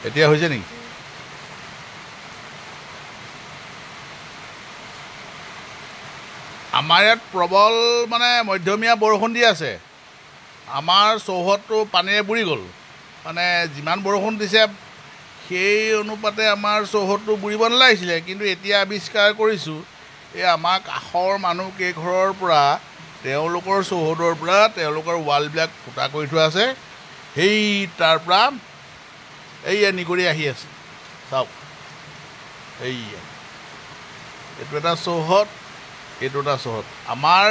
এতিয়া হৈছে নেকি? আমাৰ ইয়াত প্ৰবল মানে মধ্যমীয়া বৰষুণ দি আছে। আমাৰ চৌহদটো পানীৰে বুৰি গ'ল। মানে যিমান বৰষুণ দিছে সেই অনুপাতে আমাৰ চৌহদটো বুৰিব নালাগিছিলে, কিন্তু এতিয়া আৱিষ্কাৰ কৰিছোঁ এই আমাৰ কাষৰ মানুহ কেইঘৰৰ পৰা তেওঁলোকৰ চৌহদৰ পৰা তেওঁলোকৰ ৱালবিলাক ফুটা কৰি থোৱা আছে, সেই তাৰ পৰা এইয়া নিগৰি আহি আছে। চাওক, এইয়া এইটো এটা চৌহদ, এইটো এটা চৌহদ। আমাৰ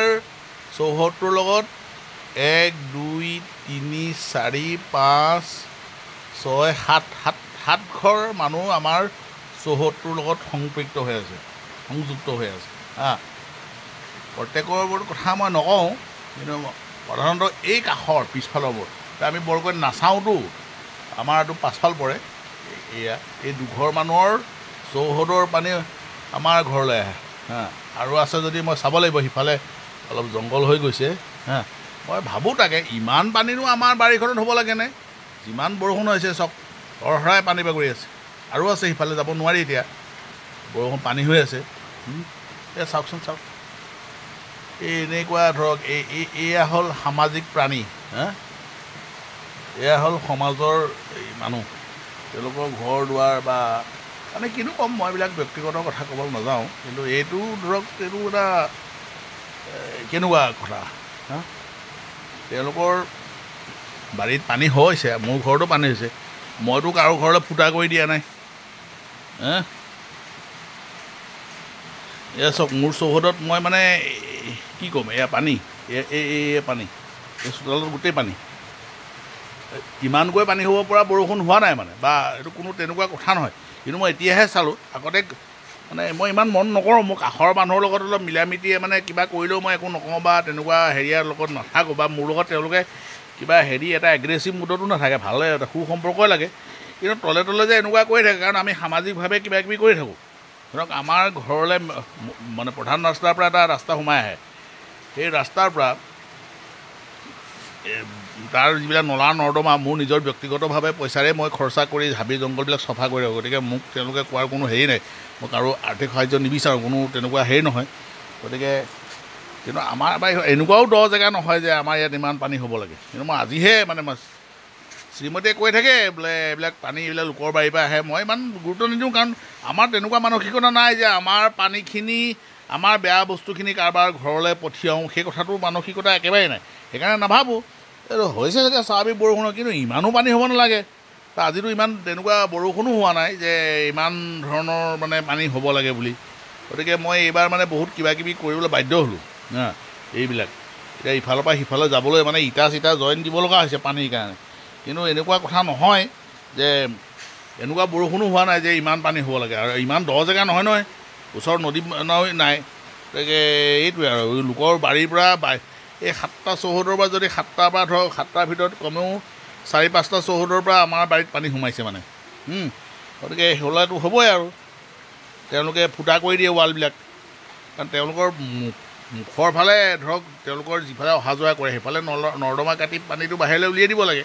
চৌহদটোৰ লগত 1 2 3 4 5 6 7 ঘৰ মানুহ আমাৰ চৌহদটোৰ লগত সংপৃক্ত হৈ আছে, সংযুক্ত হৈ আছে। প্ৰত্যেকৰ কথা মই নকওঁ, কিন্তু সাধাৰণতে এই কাষৰ পিছফালৰবোৰ আমি বৰকৈ নাচাওঁতো, আমাৰ এইটো পাছফাল পৰে। এয়া এই দুঘৰ মানুহৰ চৌহদৰ পানী আমাৰ ঘৰলৈ আহে। আৰু আছে যদি মই চাব লাগিব, সিফালে অলপ জংঘল হৈ গৈছে। মই ভাবোঁ তাকে ইমান পানীনো আমাৰ বাৰীখনত হ'ব লাগেনে? যিমান বৰষুণ হৈছে চব অৰহৰাই পানী বাগৰি আছে, আৰু আছে সিফালে যাব নোৱাৰি এতিয়া, বৰষুণ পানী হৈ আছে। এই চাওকচোন, চাওক, এই এনেকুৱা ধৰক এয়া হ'ল সামাজিক প্ৰাণী। এয়া হ'ল সমাজৰ এই মানুহ, তেওঁলোকৰ ঘৰ দুৱাৰ বা মানে কিনো ক'ম, মই এইবিলাক ব্যক্তিগত কথা ক'বলৈ নাযাওঁ, কিন্তু এইটো ধৰক এইটো এটা কেনেকুৱা কথা। তেওঁলোকৰ বাৰীত পানী হৈছে, মোৰ ঘৰতো পানী হৈছে, মইতো কাৰো ঘৰলৈ ফুটা কৰি দিয়া নাই। এয়া চাওক, মোৰ চৌহদত মই মানে কি ক'ম, এয়া পানী, এয়া পানী, এই চোতালত গোটেই পানী। ইমানকৈ পানী হ'ব পৰা বৰষুণ হোৱা নাই মানে, বা এইটো কোনো তেনেকুৱা কথা নহয়। কিন্তু মই এতিয়াহে চালোঁ, আগতে মানে মই ইমান মন নকৰোঁ, মোক কাষৰ মানুহৰ লগত অলপ মিলা মিতিয়ে মানে কিবা কৰিলেও মই একো নকওঁ, বা তেনেকুৱা হেৰিয়াৰ লগত নাথাকোঁ, বা মোৰ লগত তেওঁলোকে কিবা হেৰি এটা এগ্ৰেছিভ মুডতো নাথাকে, ভালে এটা সুসম্পৰ্কই লাগে। কিন্তু তলে তলে যে এনেকুৱা কৰি থাকে, কাৰণ আমি সামাজিকভাৱে কিবা কিবি কৰি থাকোঁ। ধৰক আমাৰ ঘৰলৈ মানে প্ৰধান ৰাস্তাৰ পৰা এটা ৰাস্তা সোমাই আহে, সেই ৰাস্তাৰ পৰা তাৰ যিবিলাক নলা নৰ্দমা মোৰ নিজৰ ব্যক্তিগতভাৱে পইচাৰে মই খৰচা কৰি হাবি জংঘলবিলাক চফা কৰি ৰাখোঁ। গতিকে মোক তেওঁলোকে কোৱাৰ কোনো হেৰি নাই, মোক আৰু আৰ্থিক সাহাৰ্য নিবিচাৰোঁ, কোনো তেনেকুৱা হেৰি নহয়। গতিকে কিন্তু আমাৰ এনেকুৱাও দ জেগা নহয় যে আমাৰ ইয়াত ইমান পানী হ'ব লাগে। কিন্তু মই আজিহে মানে শ্ৰীমতীয়ে কৈ থাকে বোলে এইবিলাক পানী এইবিলাক লোকৰ বাৰীৰ পৰা আহে, মই ইমান গুৰুত্ব নিদিওঁ, কাৰণ আমাৰ তেনেকুৱা মানসিকতা নাই যে আমাৰ পানীখিনি, আমাৰ বেয়া বস্তুখিনি কাৰোবাৰ ঘৰলৈ পঠিয়াওঁ, সেই কথাটো মানসিকতা একেবাৰেই নাই। সেইকাৰণে নাভাবোঁ এইটো হৈছে চাগে স্বাভাৱিক বৰষুণৰ, কিন্তু ইমানো পানী হ'ব নালাগে। আজিতো ইমান তেনেকুৱা বৰষুণো হোৱা নাই যে ইমান ধৰণৰ মানে পানী হ'ব লাগে বুলি। গতিকে মই এইবাৰ মানে বহুত কিবা কিবি কৰিবলৈ বাধ্য হ'লোঁ। এইবিলাক এতিয়া ইফালৰ পৰা সিফালে যাবলৈ মানে ইটা চিটা জইন দিব লগা হৈছে পানীৰ কাৰণে। কিন্তু এনেকুৱা কথা নহয় যে এনেকুৱা বৰষুণো হোৱা নাই যে ইমান পানী হ'ব লাগে, আৰু ইমান দ জেগা নহয় নহয়, ওচৰত নদী নাই। গতিকে এইটোৱে আৰু লোকৰ বাৰীৰ পৰা এই 7টা চৌহদৰ পৰা যদি 7টাৰ পৰা ধৰক 7টাৰ ভিতৰত কমেও 4-5টা চৌহদৰ পৰা আমাৰ বাৰীত পানী সোমাইছে মানে। গতিকে হ'লেতো হ'বই, আৰু তেওঁলোকে ফুটা কৰি দিয়ে ৱালবিলাক, কাৰণ তেওঁলোকৰ মুখৰ ফালে ধৰক তেওঁলোকৰ যিফালে অহা যোৱা কৰে সেইফালে নৰ্দমা কাটি পানীটো বাহিৰলৈ উলিয়াই দিব লাগে।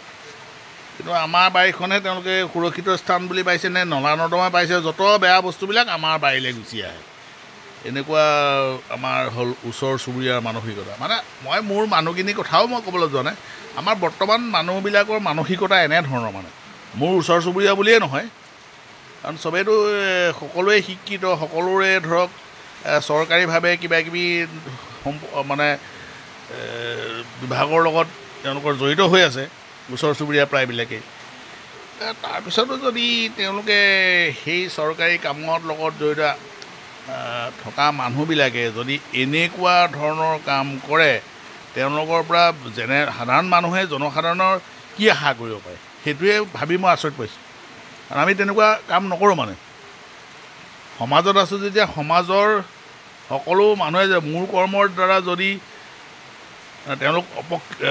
কিন্তু আমাৰ বাৰীখনহে তেওঁলোকে সুৰক্ষিত স্থান বুলি পাইছে নে নলা নৰ্দমা পাইছে, যত বেয়া বস্তুবিলাক আমাৰ বাৰীলৈ গুচি আহে। এনেকুৱা আমাৰ হ'ল ওচৰ চুবুৰীয়াৰ মানসিকতা। মানে মই মোৰ মানুহখিনিৰ কথাও মই ক'বলৈ যোৱা নাই, আমাৰ বৰ্তমান মানুহবিলাকৰ মানসিকতা এনেধৰণৰ। মানে মোৰ ওচৰ চুবুৰীয়া বুলিয়েই নহয়, কাৰণ চবেইতো সকলোৱে শিক্ষিত, সকলোৰে ধৰক চৰকাৰীভাৱে কিবা কিবি মানে বিভাগৰ লগত তেওঁলোকৰ জড়িত হৈ আছে, ওচৰ চুবুৰীয়া প্ৰায়বিলাকেই। তাৰপিছতো যদি তেওঁলোকে সেই চৰকাৰী কামৰ লগত জড়িত থকা মানুহবিলাকে যদি এনেকুৱা ধৰণৰ কাম কৰে, তেওঁলোকৰ পৰা সাধাৰণ মানুহে জনসাধাৰণৰ কি আশা কৰিব পাৰে, সেইটোৱে ভাবি মই আচৰিত পাইছোঁ। কাৰণ আমি তেনেকুৱা কাম নকৰোঁ। মানে সমাজত আছোঁ যেতিয়া সমাজৰ সকলো মানুহে যে মোৰ কৰ্মৰ দ্বাৰা যদি তেওঁলোক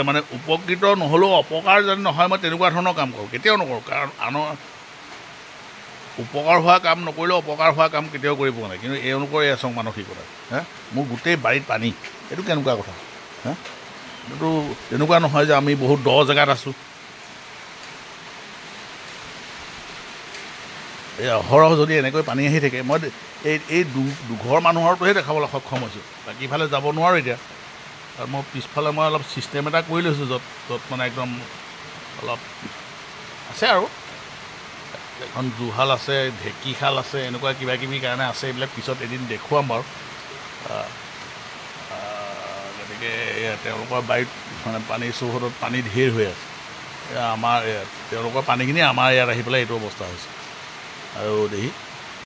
মানে উপকৃত নহ'লেও অপকাৰ যদি নহয়, মই তেনেকুৱা ধৰণৰ কাম কৰোঁ, কেতিয়াও নকৰোঁ। কাৰণ আনৰ উপকাৰ হোৱা কাম নকৰিলেও অপকাৰ হোৱা কাম কেতিয়াও কৰিব নাই। কিন্তু এওঁলোকৰ এই আচং মানসিকতা, মোৰ গোটেই বাৰীত পানী, এইটো কেনেকুৱা কথা? এইটো তেনেকুৱা নহয় যে আমি বহুত দ জেগাত আছোঁ। এই অহৰহ যদি এনেকৈ পানী আহি থাকে মই এই দুঘৰ মানুহৰটোহে দেখাবলৈ সক্ষম হৈছোঁ বাকীফালে যাব নোৱাৰোঁ এতিয়া আৰু মই পিছফালে মই অলপ ছিষ্টেম এটা কৰি লৈছোঁ য'ত মানে একদম অলপ আছে আৰু এখন জুহাল আছে ঢেঁকীশাল আছে এনেকুৱা কিবাকিবি কাৰণে আছে এইবিলাক পিছত এদিন দেখুৱাম বাৰু গতিকে তেওঁলোকৰ বাৰীত মানে পানীৰ চৌহদত পানী ঢেৰ হৈ আছে আমাৰ তেওঁলোকৰ পানীখিনি আমাৰ ইয়াত আহি পেলাই এইটো অৱস্থা হৈছে আৰু দেহি